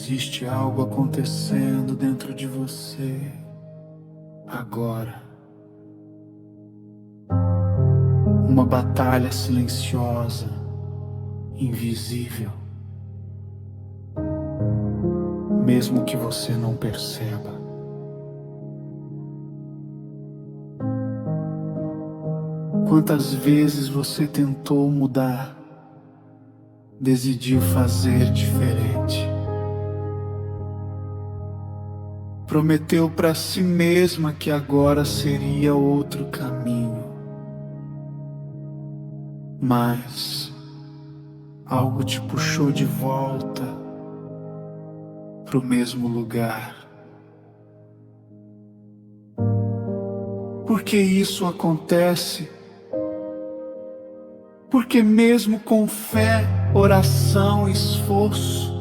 existe algo acontecendo dentro de você agora. Uma batalha silenciosa, invisível, mesmo que você não perceba. Quantas vezes você tentou mudar, decidiu fazer diferente, prometeu para si mesma que agora seria outro caminho, mas algo te puxou de volta para o mesmo lugar. Por que isso acontece? Porque mesmo com fé, oração e esforço,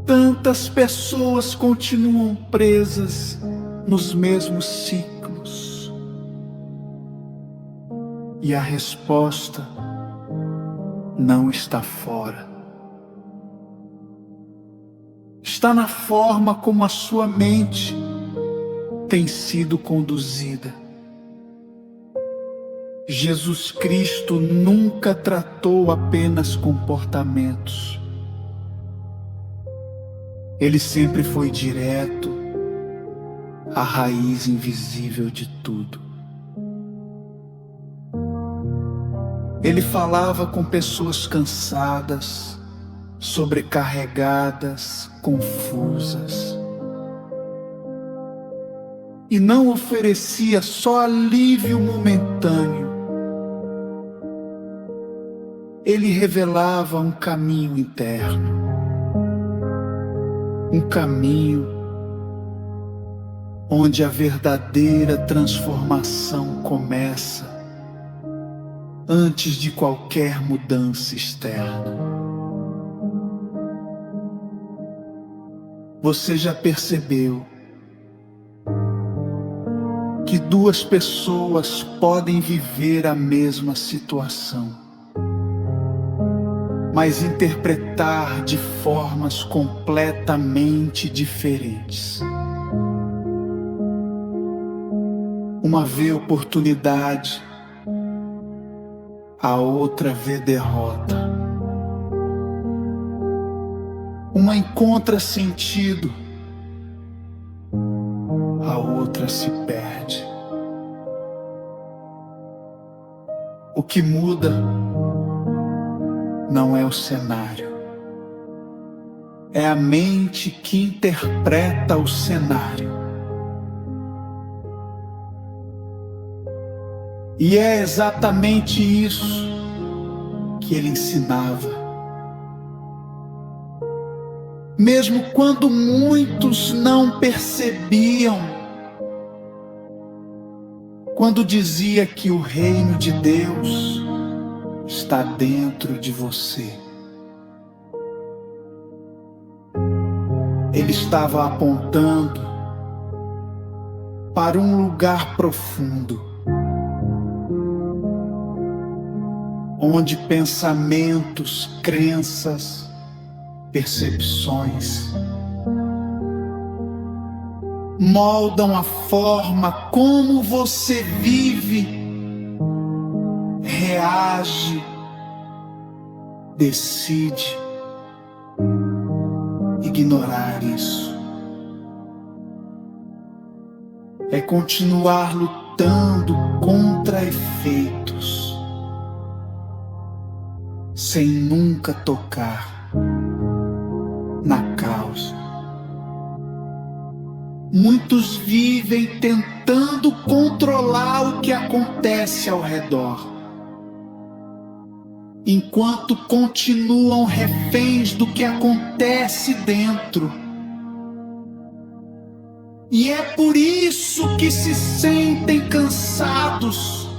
tantas pessoas continuam presas nos mesmos ciclos. E a resposta não está fora. Está na forma como a sua mente tem sido conduzida. Jesus Cristo nunca tratou apenas comportamentos. Ele sempre foi direto à raiz invisível de tudo. Ele falava com pessoas cansadas, sobrecarregadas, confusas. E não oferecia só alívio momentâneo. Ele revelava um caminho interno, um caminho onde a verdadeira transformação começa antes de qualquer mudança externa. Você já percebeu que duas pessoas podem viver a mesma situação, mas interpretar de formas completamente diferentes? Uma vê oportunidade, a outra vê derrota. Uma encontra sentido, a outra se perde. O que muda não é o cenário, é a mente que interpreta o cenário. E é exatamente isso que ele ensinava. Mesmo quando muitos não percebiam, quando dizia que o reino de Deus está dentro de você, ele estava apontando para um lugar profundo, onde pensamentos, crenças, percepções moldam a forma como você vive, reage, decide. Ignorar isso é continuar lutando contra efeitos, sem nunca tocar na causa. Muitos vivem tentando controlar o que acontece ao redor, enquanto continuam reféns do que acontece dentro. E é por isso que se sentem cansados.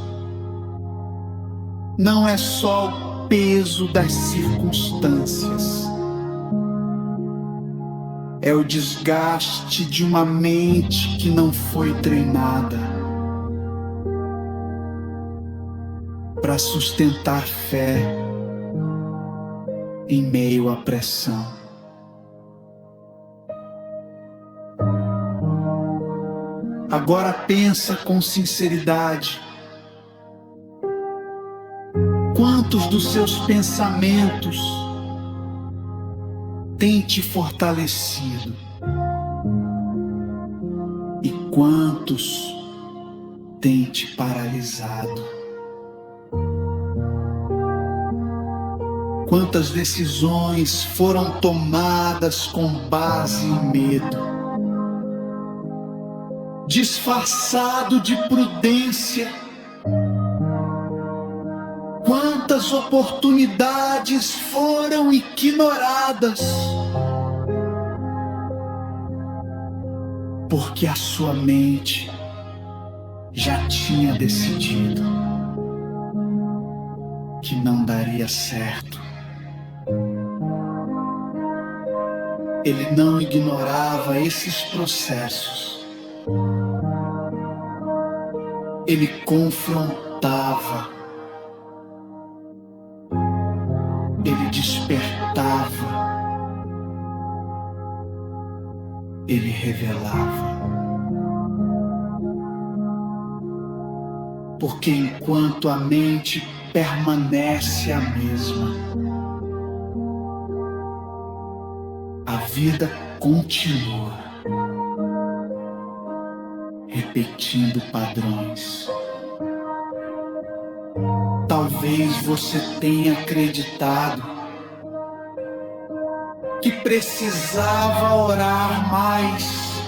Não é só o peso das circunstâncias, é o desgaste de uma mente que não foi treinada para sustentar fé em meio à pressão. Agora pensa com sinceridade. Quantos dos seus pensamentos têm te fortalecido? E quantos têm te paralisado? Quantas decisões foram tomadas com base em medo, disfarçado de prudência? Quantas oportunidades foram ignoradas porque a sua mente já tinha decidido que não daria certo. Ele não ignorava esses processos. Ele confrontava. Ele despertava. Ele revelava. Porque enquanto a mente permanece a mesma, a vida continua repetindo padrões. Talvez você tenha acreditado que precisava orar mais,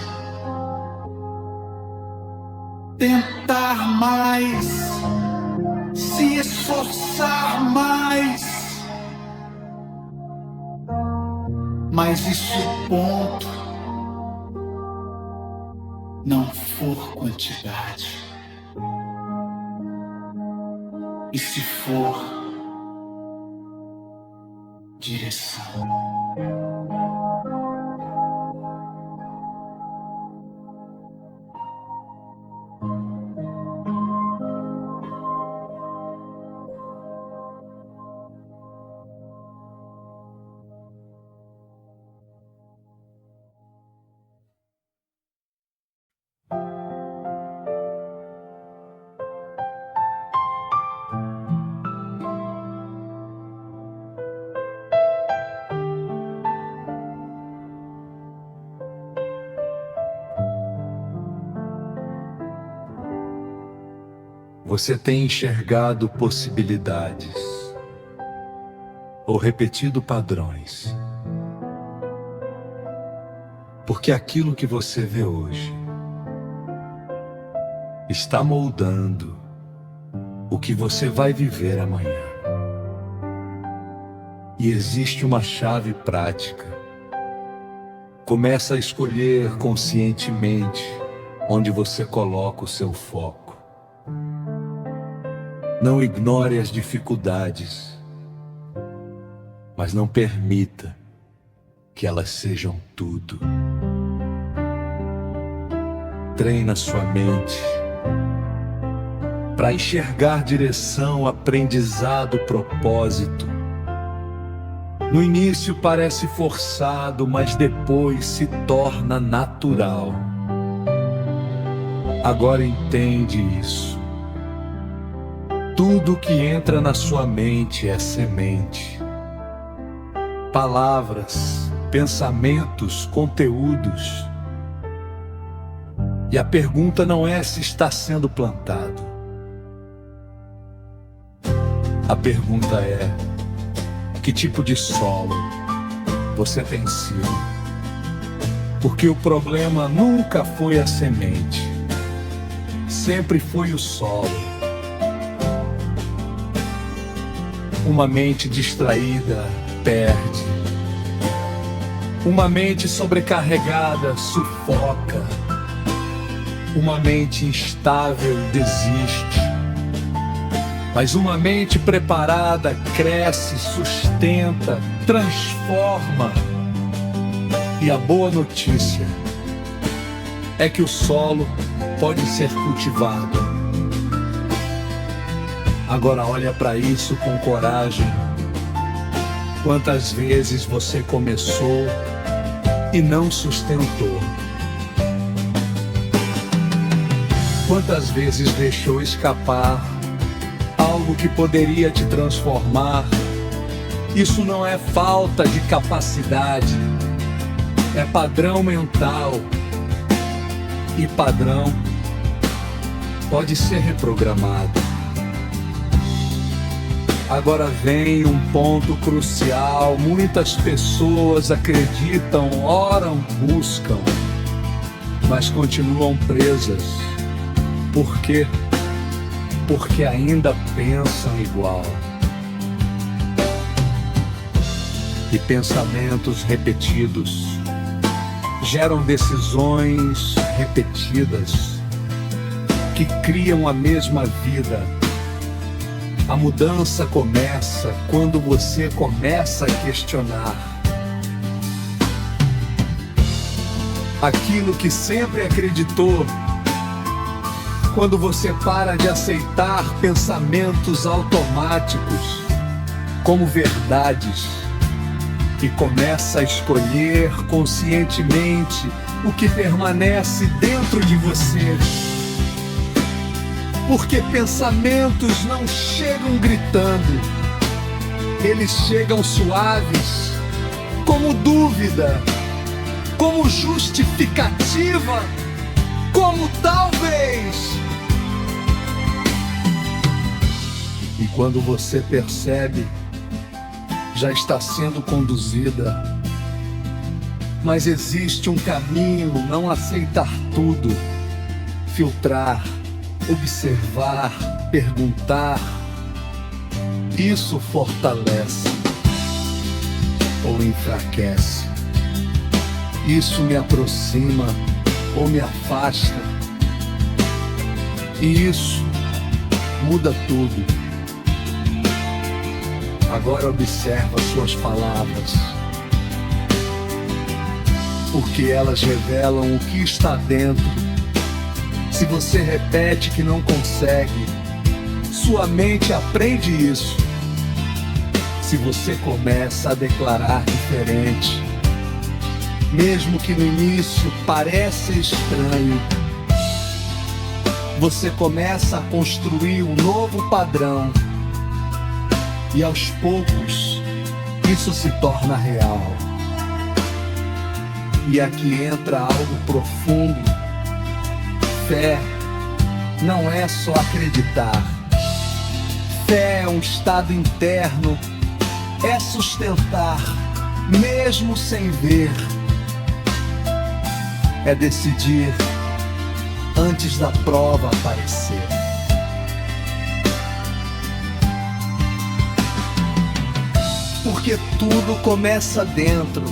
tentar mais, se esforçar mais. Mas e se o ponto não for quantidade? E se for direção? Você tem enxergado possibilidades ou repetido padrões, porque aquilo que você vê hoje está moldando o que você vai viver amanhã. E existe uma chave prática. Começa a escolher conscientemente onde você coloca o seu foco. Não ignore as dificuldades, mas não permita que elas sejam tudo. Treina sua mente para enxergar direção, aprendizado, propósito. No início parece forçado, mas depois se torna natural. Agora entende isso. Tudo que entra na sua mente é semente. Palavras, pensamentos, conteúdos. E a pergunta não é se está sendo plantado. A pergunta é: que tipo de solo você tem sido? Porque o problema nunca foi a semente, sempre foi o solo. Uma mente distraída perde. Uma mente sobrecarregada sufoca. Uma mente instável desiste. Mas uma mente preparada cresce, sustenta, transforma. E a boa notícia é que o solo pode ser cultivado. Agora olha para isso com coragem. Quantas vezes você começou e não sustentou? Quantas vezes deixou escapar algo que poderia te transformar? Isso não é falta de capacidade, é padrão mental. E padrão pode ser reprogramado. Agora vem um ponto crucial. Muitas pessoas acreditam, oram, buscam, mas continuam presas. Por quê? Porque ainda pensam igual. E pensamentos repetidos geram decisões repetidas que criam a mesma vida. A mudança começa quando você começa a questionar aquilo que sempre acreditou. Quando você para de aceitar pensamentos automáticos como verdades e começa a escolher conscientemente o que permanece dentro de você. Porque pensamentos não chegam gritando, eles chegam suaves, como dúvida, como justificativa, como talvez. E quando você percebe, já está sendo conduzida. Mas existe um caminho: não aceitar tudo, filtrar, observar, perguntar. Isso fortalece ou enfraquece. Isso me aproxima ou me afasta. E isso muda tudo. Agora observa suas palavras, porque elas revelam o que está dentro. Se você repete que não consegue, sua mente aprende isso. Se você começa a declarar diferente, mesmo que no início pareça estranho, você começa a construir um novo padrão. E aos poucos, isso se torna real. E aqui entra algo profundo. Fé não é só acreditar. Fé é um estado interno, é sustentar, mesmo sem ver. É decidir antes da prova aparecer. Porque tudo começa dentro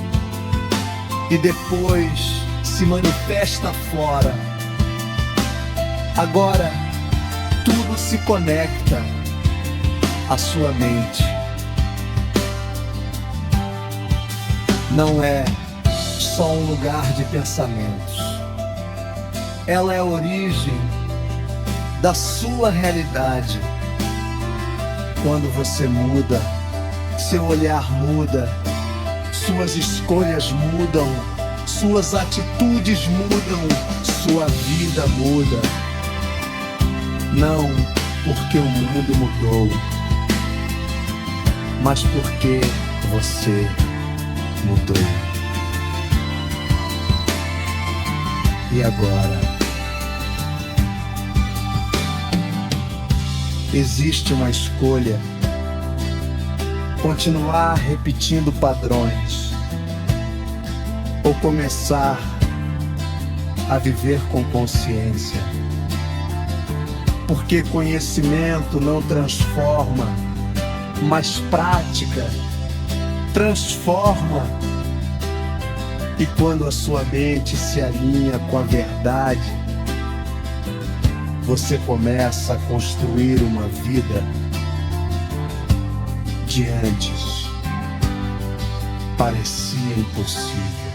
e depois se manifesta fora. Agora, tudo se conecta à sua mente. Não é só um lugar de pensamentos. Ela é a origem da sua realidade. Quando você muda, seu olhar muda, suas escolhas mudam, suas atitudes mudam, sua vida muda. Não porque o mundo mudou, mas porque você mudou. E agora? Existe uma escolha: continuar repetindo padrões ou começar a viver com consciência. Porque conhecimento não transforma, mas prática transforma. E quando a sua mente se alinha com a verdade, você começa a construir uma vida de antes parecia impossível.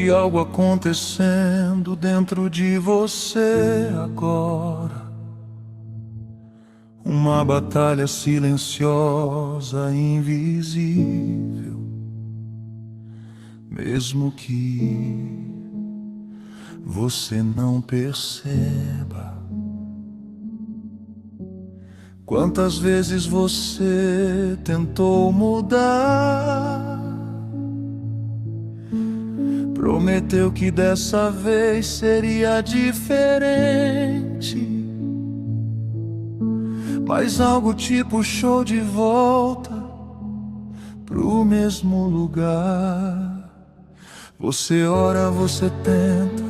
Existe algo acontecendo dentro de você agora. Uma batalha silenciosa, invisível, mesmo que você não perceba. Quantas vezes você tentou mudar, prometeu que dessa vez seria diferente, mas algo te puxou de volta pro mesmo lugar. Você ora, você tenta,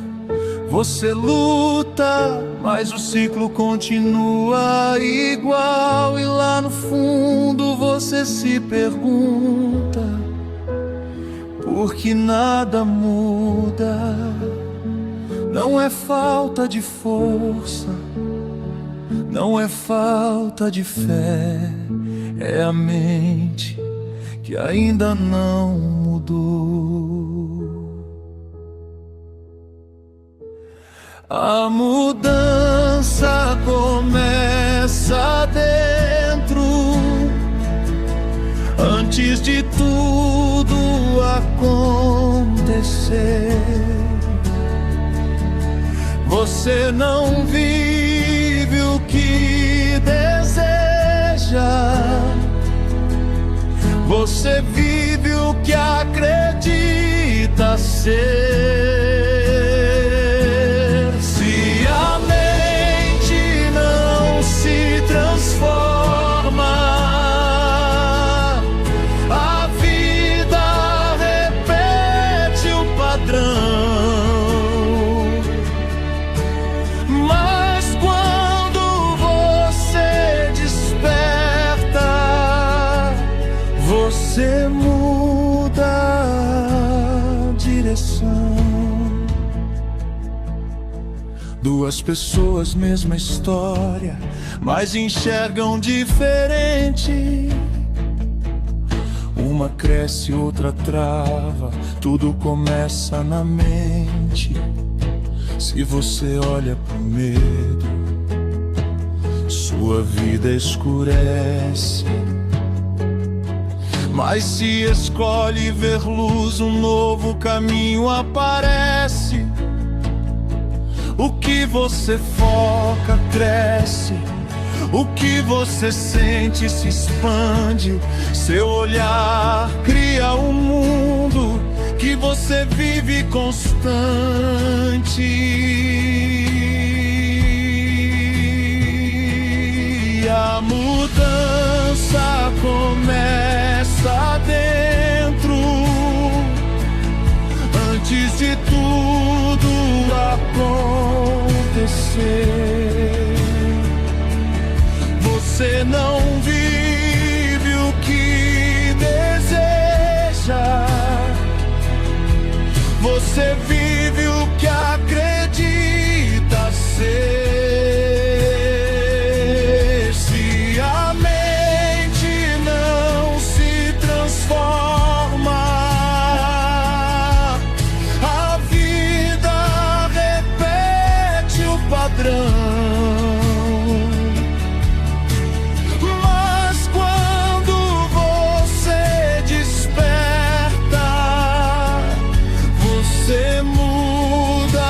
você luta, mas o ciclo continua igual. E lá no fundo você se pergunta por que nada muda. Não é falta de força, não é falta de fé, é a mente que ainda não mudou. A mudança começa dentro, antes de tudo acontecer. Você não vive o que deseja, você vive o que acredita ser. Se a mente não se transforma, a vida repete o padrão. Mas quando você desperta, você muda a direção. Duas pessoas, mesma história, mas enxergam diferente. Uma cresce, outra trava, tudo começa na mente. Se você olha pro medo, sua vida escurece. Mas se escolhe ver luz, um novo caminho aparece. O que você foca cresce, o que você sente se expande. Seu olhar cria um mundo que você vive constante. E a mudança começa dentro, antes de tudo acontecer. Você não vive o que deseja, você vive o que acredita ser. Se a mente não se transforma, a vida repete o padrão. Mas quando você desperta, você muda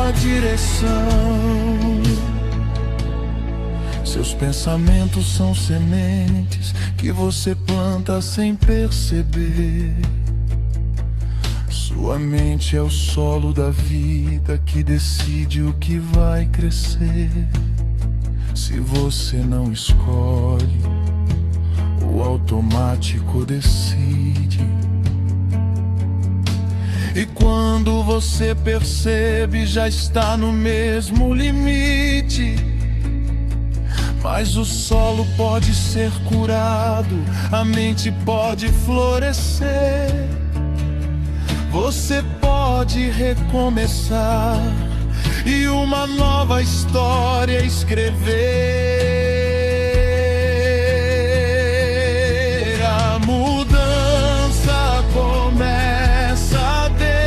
a direção. Seus pensamentos são sementes que você planta sem perceber. Sua mente é o solo da vida que decide o que vai crescer. Se você não escolhe, o automático decide. E quando você percebe, já está no mesmo limite. Mas o solo pode ser curado, a mente pode florescer. Você pode recomeçar e uma nova história escrever. A mudança começa dentro,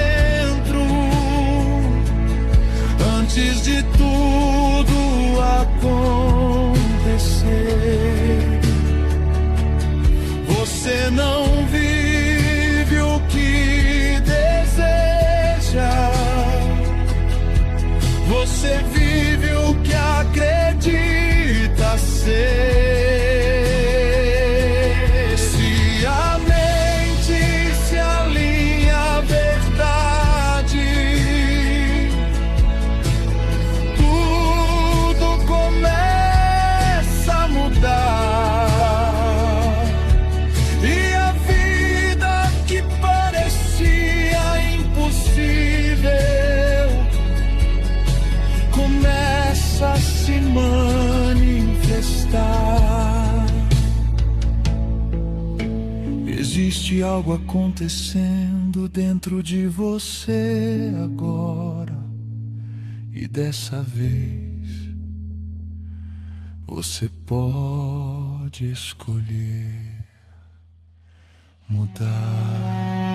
manifestar. Existe algo acontecendo dentro de você agora, e dessa vez você pode escolher mudar.